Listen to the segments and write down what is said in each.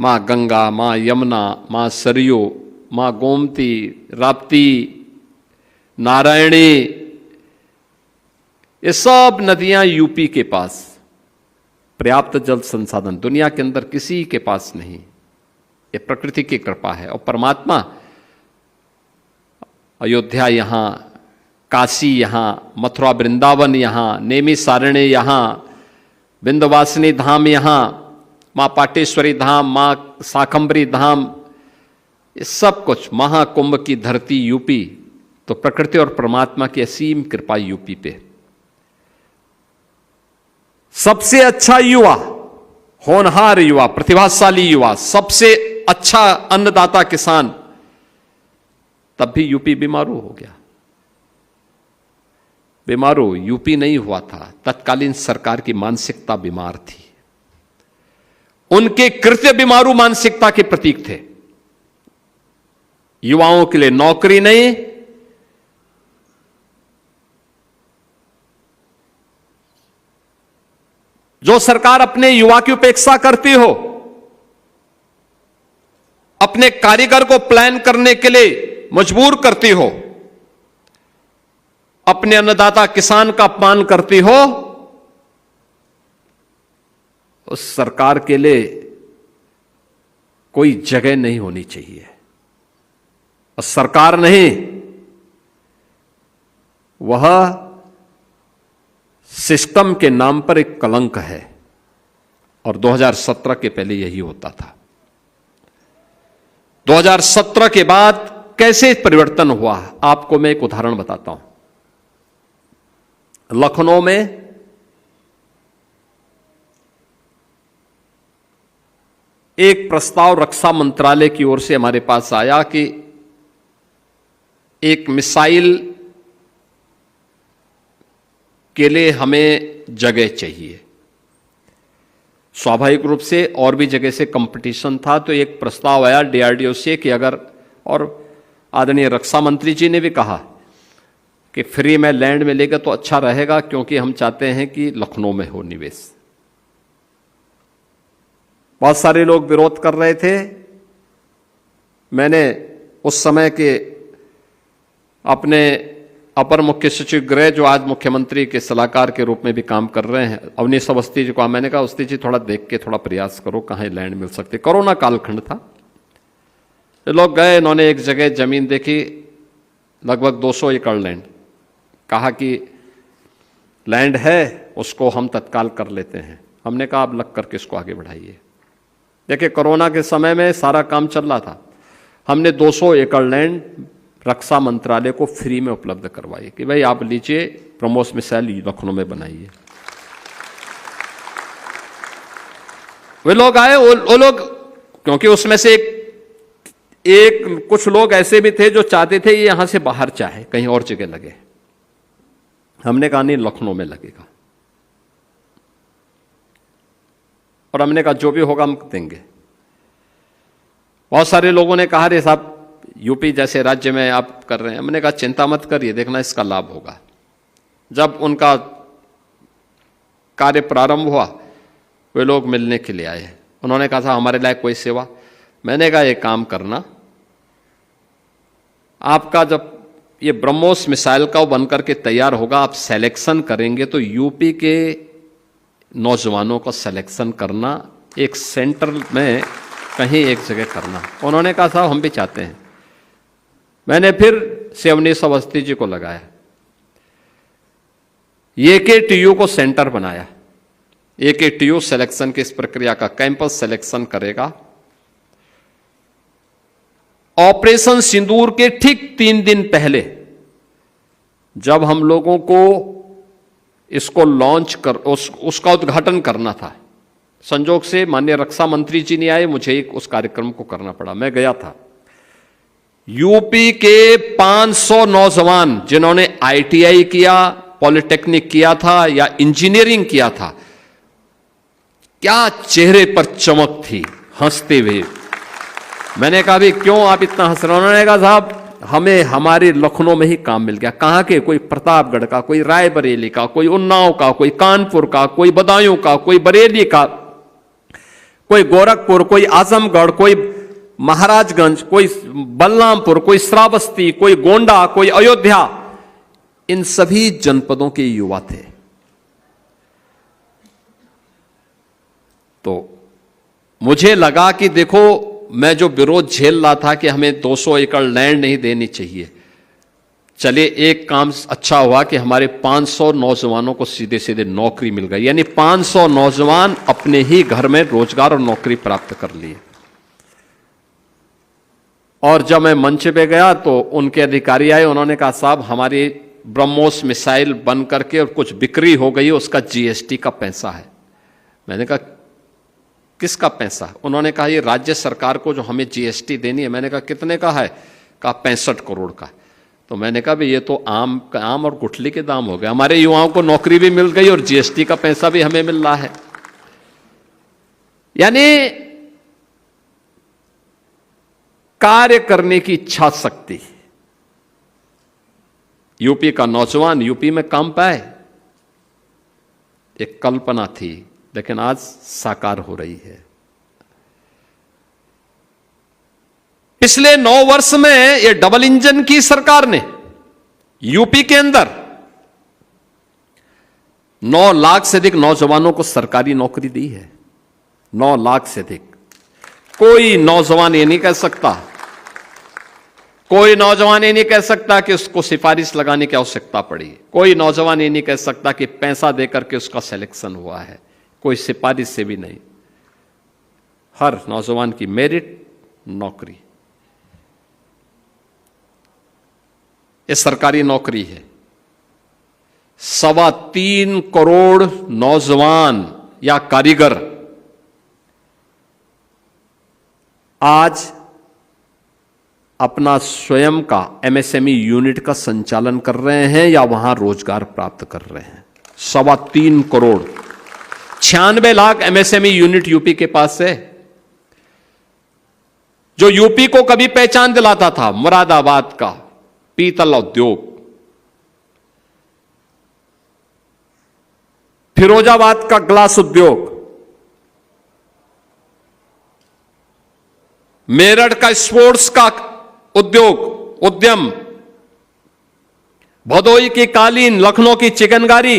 माँ गंगा, माँ यमुना, माँ सरयू, माँ गोमती, राप्ती, नारायणी, ये सब नदियां यूपी के पास, पर्याप्त जल संसाधन दुनिया के अंदर किसी के पास नहीं। ये प्रकृति की कृपा है। और परमात्मा अयोध्या यहां, काशी यहां, मथुरा वृंदावन यहां, नेमी सारण्य यहां, विंध्यवासिनी धाम यहां, मां पाटेश्वरी धाम, मां शाकंभरी धाम, ये सब कुछ, महाकुंभ की धरती यूपी। तो प्रकृति और परमात्मा की असीम कृपा यूपी पे। सबसे अच्छा युवा, होनहार युवा, प्रतिभाशाली युवा, सबसे अच्छा अन्नदाता किसान, तब भी यूपी बीमारू हो गया। बीमारू यूपी नहीं हुआ था, तत्कालीन सरकार की मानसिकता बीमार थी। उनके कृत्य बीमारू मानसिकता के प्रतीक थे। युवाओं के लिए नौकरी नहीं, जो सरकार अपने युवा की उपेक्षा करती हो, अपने कारीगर को प्लान करने के लिए मजबूर करती हो, अपने अन्नदाता किसान का अपमान करती हो, उस सरकार के लिए कोई जगह नहीं होनी चाहिए। और सरकार नहीं, वह सिस्टम के नाम पर एक कलंक है। और 2017 के पहले यही होता था। 2017 के बाद कैसे परिवर्तन हुआ, आपको मैं एक उदाहरण बताता हूं। लखनऊ में एक प्रस्ताव रक्षा मंत्रालय की ओर से हमारे पास आया कि एक मिसाइल के लिए हमें जगह चाहिए। स्वाभाविक रूप से और भी जगह से कंपटीशन था, तो एक प्रस्ताव आया डीआरडीओ से कि अगर, और आदरणीय रक्षा मंत्री जी ने भी कहा कि फ्री में लैंड मिलेगा तो अच्छा रहेगा, क्योंकि हम चाहते हैं कि लखनऊ में हो निवेश। बहुत सारे लोग विरोध कर रहे थे। मैंने उस समय के अपने अपर मुख्य सचिव गृह, जो आज मुख्यमंत्री के सलाहकार के रूप में भी काम कर रहे हैं, अवनीश अवस्थी जी को मैंने कहा, अवस्थी जी थोड़ा देख के थोड़ा प्रयास करो कहाँ लैंड मिल सकती। कोरोना कालखंड था, लोग गए, इन्होंने एक जगह जमीन देखी, लगभग 200 एकड़ लैंड, कहा कि लैंड है, उसको हम तत्काल कर लेते हैं। हमने कहा आप लग करके इसको आगे बढ़ाइए। देखिए, कोरोना के समय में सारा काम चल रहा था। हमने 200 एकड़ लैंड रक्षा मंत्रालय को फ्री में उपलब्ध करवाई कि भाई आप लीजिए, ब्रह्मोस मिसाइल लखनऊ में बनाइए। वे लोग आए, वो लोग, क्योंकि उसमें से एक कुछ लोग ऐसे भी थे जो चाहते थे ये यहां से बाहर चाहे, कहीं और जगह लगे। हमने कहा नहीं, लखनऊ में लगेगा। और हमने कहा जो भी होगा हम देंगे। बहुत सारे लोगों ने कहा रे साहब, यूपी जैसे राज्य में आप कर रहे हैं। हमने कहा चिंता मत करिए, देखना इसका लाभ होगा। जब उनका कार्य प्रारंभ हुआ, वे लोग मिलने के लिए आए। उन्होंने कहा था हमारे लायक कोई सेवा। मैंने कहा ये काम करना, आपका जब ये ब्रह्मोस मिसाइल का बनकर के तैयार होगा, आप सिलेक्शन करेंगे तो यूपी के नौजवानों का सिलेक्शन करना, एक सेंटर में कहीं एक जगह करना। उन्होंने कहा साहब हम भी चाहते हैं। मैंने फिर से अवनीश अवस्थी जी को लगाया, AKTU को सेंटर बनाया। AKTU सिलेक्शन की इस प्रक्रिया का कैंपस सिलेक्शन करेगा। ऑपरेशन सिंदूर के ठीक 3 दिन पहले जब हम लोगों को इसको लॉन्च कर उसका उद्घाटन करना था, संजोग से माननीय रक्षा मंत्री जी नहीं आए, मुझे उस कार्यक्रम को करना पड़ा। मैं गया था। यूपी के 500 नौजवान जिन्होंने ITI किया, पॉलिटेक्निक किया था या इंजीनियरिंग किया था, क्या चेहरे पर चमक थी, हंसते हुए। मैंने कहा भी क्यों आप इतना हंस रहे हो? उन्होंने कहा साहब हमें हमारे लखनऊ में ही काम मिल गया। कहां के? कोई प्रतापगढ़ का, कोई रायबरेली का, कोई उन्नाव का, कोई कानपुर का, कोई बदायूं का, कोई बरेली का, कोई गोरखपुर, कोई आजमगढ़, कोई महाराजगंज, कोई बलरामपुर, कोई श्रावस्ती, कोई गोंडा, कोई अयोध्या, इन सभी जनपदों के युवा थे। तो मुझे लगा कि देखो, मैं जो विरोध झेल रहा था कि हमें 200 एकड़ लैंड नहीं देनी चाहिए, चलिए एक काम अच्छा हुआ कि हमारे 500 नौजवानों को सीधे सीधे नौकरी मिल गई, यानी 500 नौजवान अपने ही घर में रोजगार और नौकरी प्राप्त कर लिए। और जब मैं मंच पे गया तो उनके अधिकारी आए, उन्होंने कहा साहब हमारी ब्रह्मोस मिसाइल बन करके और कुछ बिक्री हो गई, उसका जीएसटी का पैसा है। मैंने कहा किसका पैसा? उन्होंने कहा ये राज्य सरकार को जो हमें जीएसटी देनी है। मैंने कहा कितने का है? कहा 65 करोड़ का। तो मैंने कहा भाई ये तो आम और गुठली के दाम हो गए, हमारे युवाओं को नौकरी भी मिल गई और जीएसटी का पैसा भी हमें मिल रहा है। यानी कार्य करने की इच्छा शक्ति। यूपी का नौजवान यूपी में काम पाए, एक कल्पना थी, लेकिन आज साकार हो रही है। पिछले 9 वर्ष में ये डबल इंजन की सरकार ने यूपी के अंदर 9 लाख से अधिक नौजवानों को सरकारी नौकरी दी है। 9 लाख से अधिक। कोई नौजवान ये नहीं कह सकता, कोई नौजवान ये नहीं कह सकता कि उसको सिफारिश लगाने की आवश्यकता पड़ी। कोई नौजवान ये नहीं कह सकता कि पैसा देकर के उसका सिलेक्शन हुआ है, कोई सिफारिश से भी नहीं। हर नौजवान की मेरिट, नौकरी। ये सरकारी नौकरी है। 3.25 करोड़ नौजवान या कारीगर आज अपना स्वयं का एमएसएमई यूनिट का संचालन कर रहे हैं या वहां रोजगार प्राप्त कर रहे हैं। 3.25 crore, 96 lakh MSME unit UP के पास है, जो यूपी को कभी पहचान दिलाता था। मुरादाबाद का पीतल उद्योग, फिरोजाबाद का ग्लास उद्योग, मेरठ का स्पोर्ट्स का उद्यम, भदोई की कालीन, लखनऊ की चिकनकारी।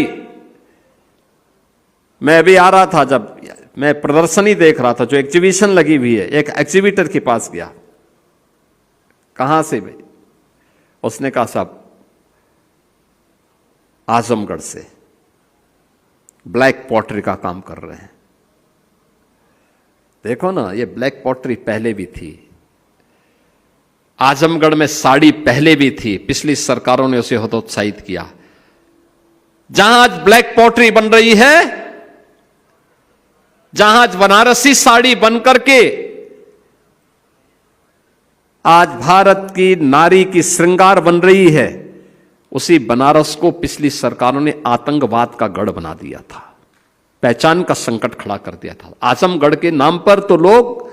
मैं अभी आ रहा था, जब मैं प्रदर्शनी देख रहा था जो एग्जीबिशन लगी हुई है, एक एग्जीबिटर के पास गया, कहां से भाई? उसने कहा साहब आजमगढ़ से, ब्लैक पॉटरी का काम कर रहे हैं। देखो ना, ये ब्लैक पॉटरी पहले भी थी, आजमगढ़ में साड़ी पहले भी थी, पिछली सरकारों ने उसे हतोत्साहित किया। जहां आज ब्लैक पॉटरी बन रही है, जहां आज बनारसी साड़ी बनकर के आज भारत की नारी की श्रृंगार बन रही है, उसी बनारस को पिछली सरकारों ने आतंकवाद का गढ़ बना दिया था, पहचान का संकट खड़ा कर दिया था। आजमगढ़ के नाम पर तो लोग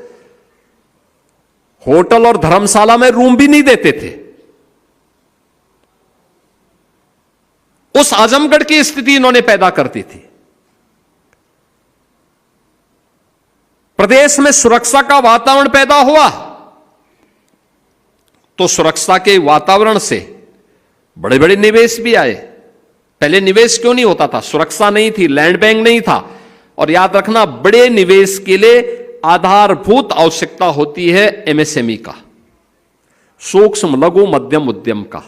होटल और धर्मशाला में रूम भी नहीं देते थे। उस आजमगढ़ की स्थिति इन्होंने पैदा कर दी थी। प्रदेश में सुरक्षा का वातावरण पैदा हुआ, तो सुरक्षा के वातावरण से बड़े बड़े निवेश भी आए। पहले निवेश क्यों नहीं होता था? सुरक्षा नहीं थी, लैंड बैंक नहीं था। और याद रखना, बड़े निवेश के लिए आधारभूत आवश्यकता होती है एमएसएमई का, सूक्ष्म लघु मध्यम उद्यम का।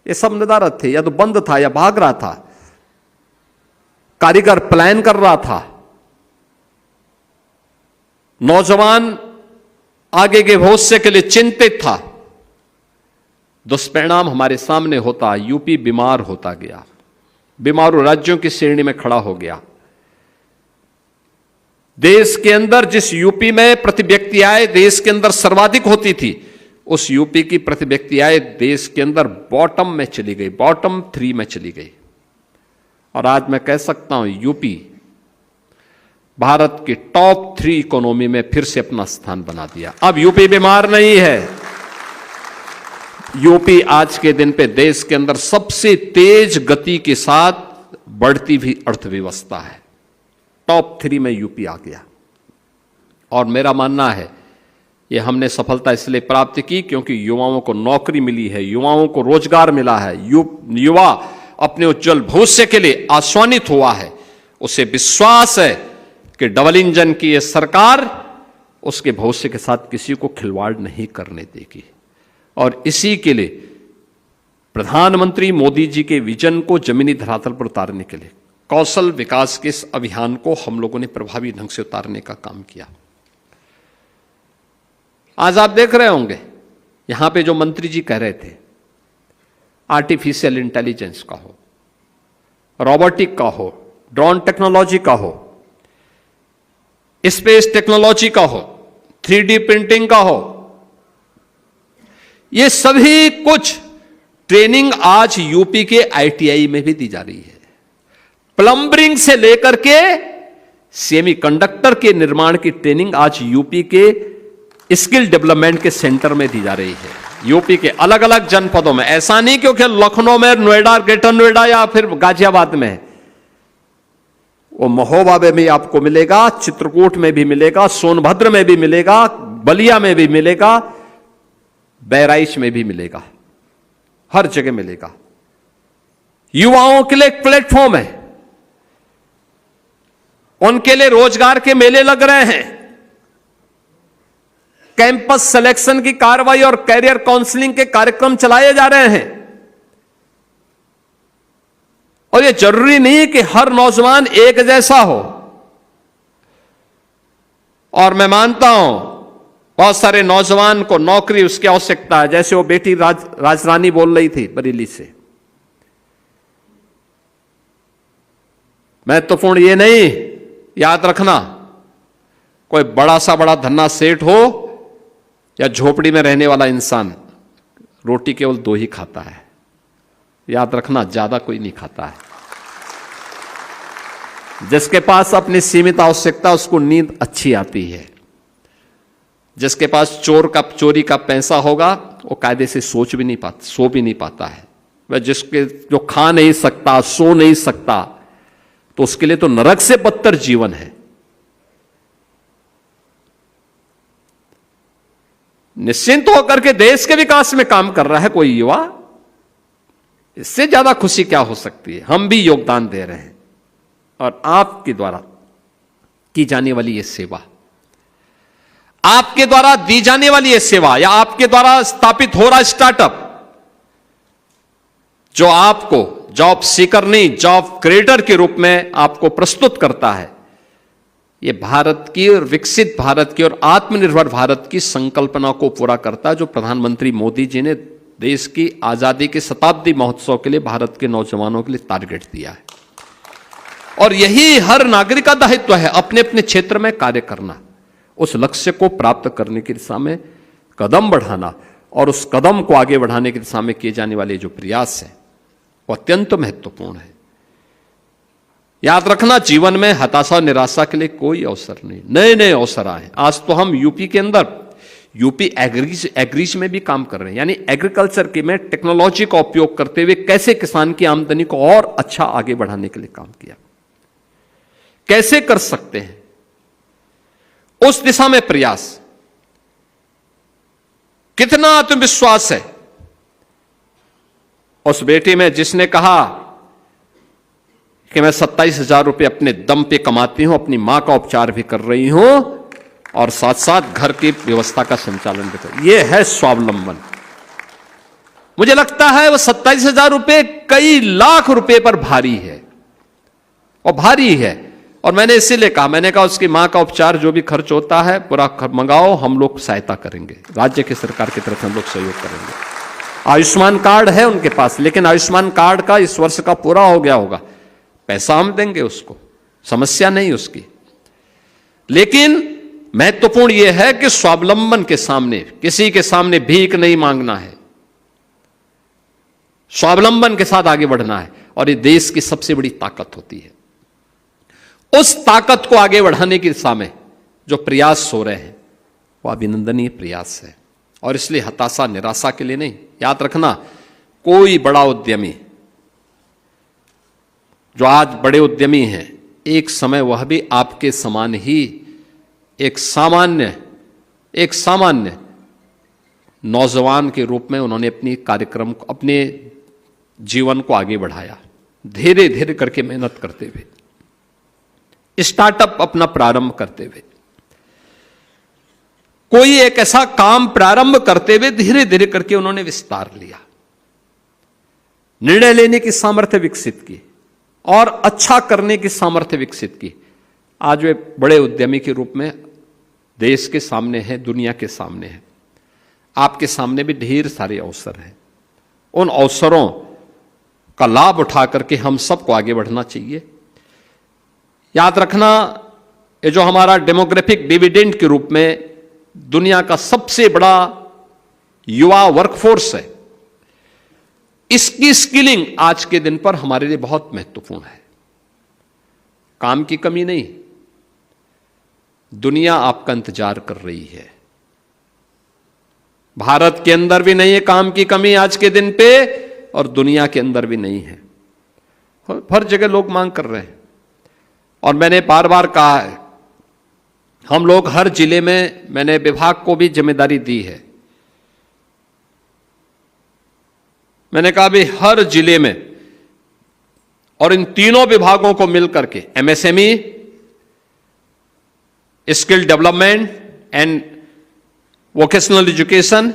ये सब नदारत थे, या तो बंद था या भाग रहा था। कारीगर प्लान कर रहा था, नौजवान आगे के भविष्य के लिए चिंतित था। दुष्परिणाम हमारे सामने होता, यूपी बीमार होता गया, बीमारू राज्यों की श्रेणी में खड़ा हो गया। देश के अंदर जिस यूपी में प्रति व्यक्ति आय देश के अंदर सर्वाधिक होती थी, उस यूपी की प्रति व्यक्ति आय देश के अंदर बॉटम में चली गई, बॉटम 3 में चली गई। और आज मैं कह सकता हूं, यूपी भारत की टॉप 3 इकोनॉमी में फिर से अपना स्थान बना दिया। अब यूपी बीमार नहीं है। यूपी आज के दिन पे देश के अंदर सबसे तेज गति के साथ बढ़ती हुई अर्थव्यवस्था है। टॉप 3 में यूपी आ गया। और मेरा मानना है ये हमने सफलता इसलिए प्राप्त की क्योंकि युवाओं को नौकरी मिली है, युवाओं को रोजगार मिला है, युवा अपने उज्जवल भविष्य के लिए आश्वानित हुआ है। उसे विश्वास है कि डबल इंजन की यह सरकार उसके भविष्य के साथ किसी को खिलवाड़ नहीं करने देगी। और इसी के लिए प्रधानमंत्री मोदी जी के विजन को जमीनी धरातल पर उतारने के लिए कौशल विकास के इस अभियान को हम लोगों ने प्रभावी ढंग से उतारने का काम किया। आज आप देख रहे होंगे यहां पे जो मंत्री जी कह रहे थे, आर्टिफिशियल इंटेलिजेंस का हो, रोबोटिक का हो, ड्रोन टेक्नोलॉजी का हो, स्पेस टेक्नोलॉजी का हो, 3D प्रिंटिंग का हो, ये सभी कुछ ट्रेनिंग आज यूपी के ITI में भी दी जा रही है। प्लम्बरिंग से लेकर के सेमीकंडक्टर के निर्माण की ट्रेनिंग आज यूपी के स्किल डेवलपमेंट के सेंटर में दी जा रही है। यूपी के अलग अलग जनपदों में, ऐसा नहीं क्योंकि लखनऊ में, नोएडा, ग्रेटर नोएडा या फिर गाजियाबाद में, वो महोबा में भी आपको मिलेगा, चित्रकूट में भी मिलेगा, सोनभद्र में भी मिलेगा, बलिया में भी मिलेगा, बहराइच में भी मिलेगा, हर जगह मिलेगा। युवाओं के लिए एक प्लेटफॉर्म है, उनके लिए रोजगार के मेले लग रहे हैं, कैंपस सिलेक्शन की कार्रवाई और कैरियर काउंसलिंग के कार्यक्रम चलाए जा रहे हैं। और यह जरूरी नहीं कि हर नौजवान एक जैसा हो। और मैं मानता हूं बहुत सारे नौजवान को नौकरी उसकी आवश्यकता है, जैसे वो बेटी राजरानी बोल रही थी बरेली से। महत्वपूर्ण ये नहीं, याद रखना, कोई बड़ा सा बड़ा धन्ना सेठ हो या झोपड़ी में रहने वाला इंसान, रोटी केवल 2 ही खाता है। याद रखना, ज्यादा कोई नहीं खाता है। जिसके पास अपनी सीमित आवश्यकता, उसको नींद अच्छी आती है। जिसके पास चोरी का पैसा होगा, वो कायदे से सो भी नहीं पाता है। वह जो खा नहीं सकता, सो नहीं सकता, तो उसके लिए तो नरक से बदतर जीवन है। निश्चिंत होकर के देश के विकास में काम कर रहा है कोई युवा, इससे ज्यादा खुशी क्या हो सकती है। हम भी योगदान दे रहे हैं और आपके द्वारा की जाने वाली यह सेवा, आपके द्वारा दी जाने वाली यह सेवा या आपके द्वारा स्थापित हो रहा स्टार्टअप जो आपको जॉब सीकर नहीं, जॉब क्रिएटर के रूप में आपको प्रस्तुत करता है, ये भारत की और विकसित भारत की और आत्मनिर्भर भारत की संकल्पना को पूरा करता है, जो प्रधानमंत्री मोदी जी ने देश की आजादी के शताब्दी महोत्सव के लिए भारत के नौजवानों के लिए टारगेट दिया है। और यही हर नागरिक का दायित्व है, अपने अपने क्षेत्र में कार्य करना, उस लक्ष्य को प्राप्त करने की दिशा में कदम बढ़ाना, और उस कदम को आगे बढ़ाने की दिशा में किए जाने वाले जो प्रयास है वो अत्यंत महत्वपूर्ण है। याद रखना, जीवन में हताशा और निराशा के लिए कोई अवसर नहीं, नए नए अवसर आए। आज तो हम यूपी के अंदर यूपी एग्रीज में भी काम कर रहे हैं, यानी एग्रीकल्चर के में टेक्नोलॉजी का उपयोग करते हुए कैसे किसान की आमदनी को और अच्छा आगे बढ़ाने के लिए काम किया, कैसे कर सकते हैं, उस दिशा में प्रयास। कितना आत्मविश्वास है उस बेटी में जिसने कहा कि मैं 27,000 रुपये अपने दम पे कमाती हूं, अपनी मां का उपचार भी कर रही हूं और साथ साथ घर की व्यवस्था का संचालन भी कर। यह है स्वावलंबन। मुझे लगता है वो 27,000 रुपये कई लाख रुपए पर भारी है, और भारी है। और मैंने इसीलिए कहा, मैंने कहा उसकी मां का उपचार जो भी खर्च होता है पूरा मंगाओ, हम लोग सहायता करेंगे, राज्य की सरकार की तरफ से हम लोग सहयोग करेंगे। आयुष्मान कार्ड है उनके पास, लेकिन आयुष्मान कार्ड का इस वर्ष का पूरा हो गया होगा, पैसा हम देंगे उसको, समस्या नहीं उसकी। लेकिन महत्वपूर्ण यह है कि स्वावलंबन के सामने, किसी के सामने भीख नहीं मांगना है, स्वावलंबन के साथ आगे बढ़ना है, और ये देश की सबसे बड़ी ताकत होती है। उस ताकत को आगे बढ़ाने की दिशा में जो प्रयास हो रहे हैं वो अभिनंदनीय प्रयास है, और इसलिए हताशा निराशा के लिए नहीं। याद रखना, कोई बड़ा उद्यमी जो आज बड़े उद्यमी हैं एक समय वह भी आपके समान ही एक सामान्य नौजवान के रूप में उन्होंने अपनी कार्यक्रम को, अपने जीवन को आगे बढ़ाया, धीरे धीरे करके मेहनत करते हुए, स्टार्टअप अपना प्रारंभ करते हुए, कोई एक ऐसा काम प्रारंभ करते हुए धीरे धीरे करके उन्होंने विस्तार लिया, निर्णय लेने की सामर्थ्य विकसित की और अच्छा करने की सामर्थ्य विकसित की। आज वे बड़े उद्यमी के रूप में देश के सामने हैं, दुनिया के सामने हैं। आपके सामने भी ढेर सारे अवसर हैं। उन अवसरों का लाभ उठा करके हम सबको आगे बढ़ना चाहिए। याद रखना, ये जो हमारा डेमोग्राफिक डिविडेंड के रूप में दुनिया का सबसे बड़ा युवा वर्कफोर्स है, इसकी स्किलिंग आज के दिन पर हमारे लिए बहुत महत्वपूर्ण है। काम की कमी नहीं, दुनिया आपका इंतजार कर रही है। भारत के अंदर भी नहीं है काम की कमी आज के दिन पे, और दुनिया के अंदर भी नहीं है। हर जगह लोग मांग कर रहे हैं। और मैंने बार बार कहा है, हम लोग हर जिले में, मैंने विभाग को भी जिम्मेदारी दी है, मैंने कहा भी हर जिले में और इन तीनों विभागों को मिलकर के MSME, skill development and vocational education,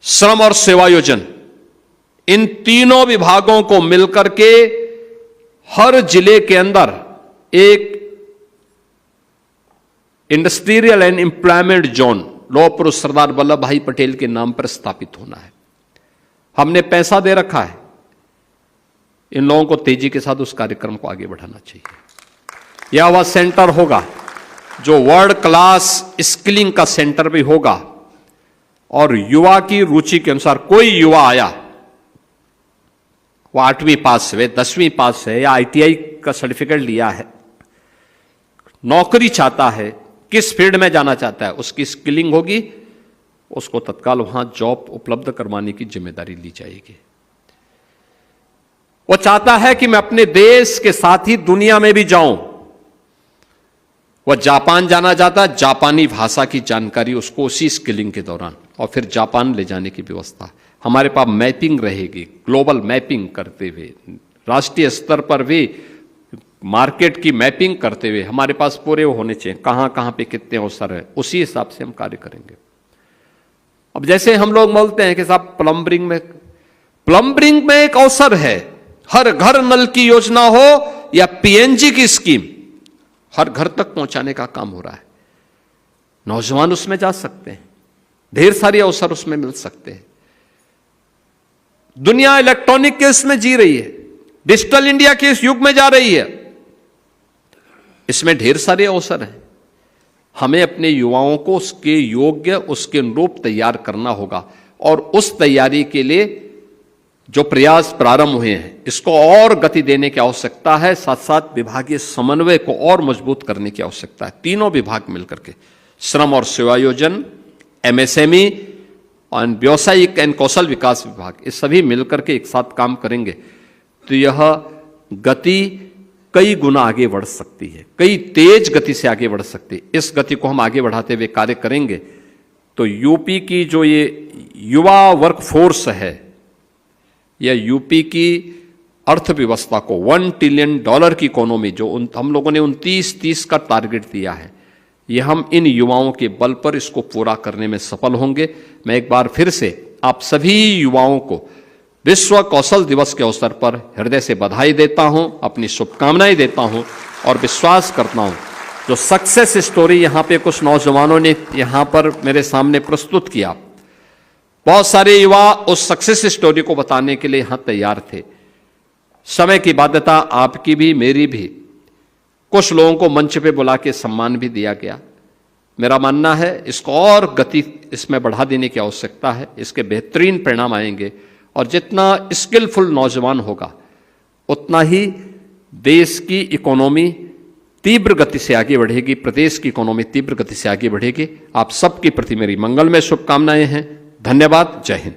श्रम और सेवायोजन, इन तीनों विभागों को मिलकर के हर जिले के अंदर एक इंडस्ट्रियल एंड एम्प्लॉयमेंट जोन लौह पुरुष सरदार वल्लभ भाई पटेल के नाम पर स्थापित होना है। हमने पैसा दे रखा है। इन लोगों को तेजी के साथ उस कार्यक्रम को आगे बढ़ाना चाहिए। यह वह सेंटर होगा जो वर्ल्ड क्लास स्किलिंग का सेंटर भी होगा, और युवा की रुचि के अनुसार कोई युवा आया, वो 8वीं पास है, 10वीं पास है, या ITI का सर्टिफिकेट लिया है, नौकरी चाहता है, किस फील्ड में जाना चाहता है, उसकी स्किलिंग होगी, उसको तत्काल वहां जॉब उपलब्ध करवाने की जिम्मेदारी ली जाएगी। वो चाहता है कि मैं अपने देश के साथ ही दुनिया में भी जाऊं। वह जापान जाना चाहता है, जापानी भाषा की जानकारी उसको उसी स्किलिंग के दौरान, और फिर जापान ले जाने की व्यवस्था। हमारे पास मैपिंग रहेगी, ग्लोबल मैपिंग करते हुए, राष्ट्रीय स्तर पर भी मार्केट की मैपिंग करते हुए हमारे पास पूरे होने चाहिए, कहां कहां पे कितने अवसर है, उसी हिसाब से हम कार्य करेंगे। अब जैसे हम लोग बोलते हैं कि साहब प्लम्बरिंग में एक अवसर है, हर घर नल की योजना हो या PNG की स्कीम, हर घर तक पहुंचाने का काम हो रहा है। नौजवान उसमें जा सकते हैं, ढेर सारे अवसर उसमें मिल सकते हैं। दुनिया इलेक्ट्रॉनिक के इसमें जी रही है, डिजिटल इंडिया के इस युग में जा रही है, इसमें ढेर सारे अवसर हैं। हमें अपने युवाओं को उसके योग्य, उसके अनुरूप तैयार करना होगा, और उस तैयारी के लिए जो प्रयास प्रारंभ हुए हैं, इसको और गति देने की आवश्यकता है। साथ साथ विभागीय समन्वय को और मजबूत करने की आवश्यकता है। तीनों विभाग मिलकर के, श्रम और सेवायोजन, MSME और व्यावसायिक एवं कौशल विकास विभाग, ये सभी मिलकर के एक साथ काम करेंगे तो यह गति कई गुना आगे बढ़ सकती है, कई तेज गति से आगे बढ़ सकती है। इस गति को हम आगे बढ़ाते हुए कार्य करेंगे तो यूपी की जो ये युवा वर्कफोर्स है, या यूपी की अर्थव्यवस्था को $1 ट्रिलियन की इकोनॉमी जो हम लोगों ने 29-30 का टारगेट दिया है, ये हम इन युवाओं के बल पर इसको पूरा करने में सफल होंगे। मैं एक बार फिर से आप सभी युवाओं को विश्व कौशल दिवस के अवसर पर हृदय से बधाई देता हूं, अपनी शुभकामनाएं देता हूं, और विश्वास करता हूं जो सक्सेस स्टोरी यहां पे कुछ नौजवानों ने यहां पर मेरे सामने प्रस्तुत किया, बहुत सारे युवा उस सक्सेस स्टोरी को बताने के लिए यहां तैयार थे। समय की बाध्यता आपकी भी मेरी भी, कुछ लोगों को मंच पे बुला के सम्मान भी दिया गया। मेरा मानना है इसको और गति इसमें बढ़ा देने की आवश्यकता है, इसके बेहतरीन परिणाम आएंगे, और जितना स्किलफुल नौजवान होगा उतना ही देश की इकोनॉमी तीव्र गति से आगे बढ़ेगी, प्रदेश की इकोनॉमी तीव्र गति से आगे बढ़ेगी। आप सबके प्रति मेरी मंगलमय शुभकामनाएं हैं। धन्यवाद। जय हिंद।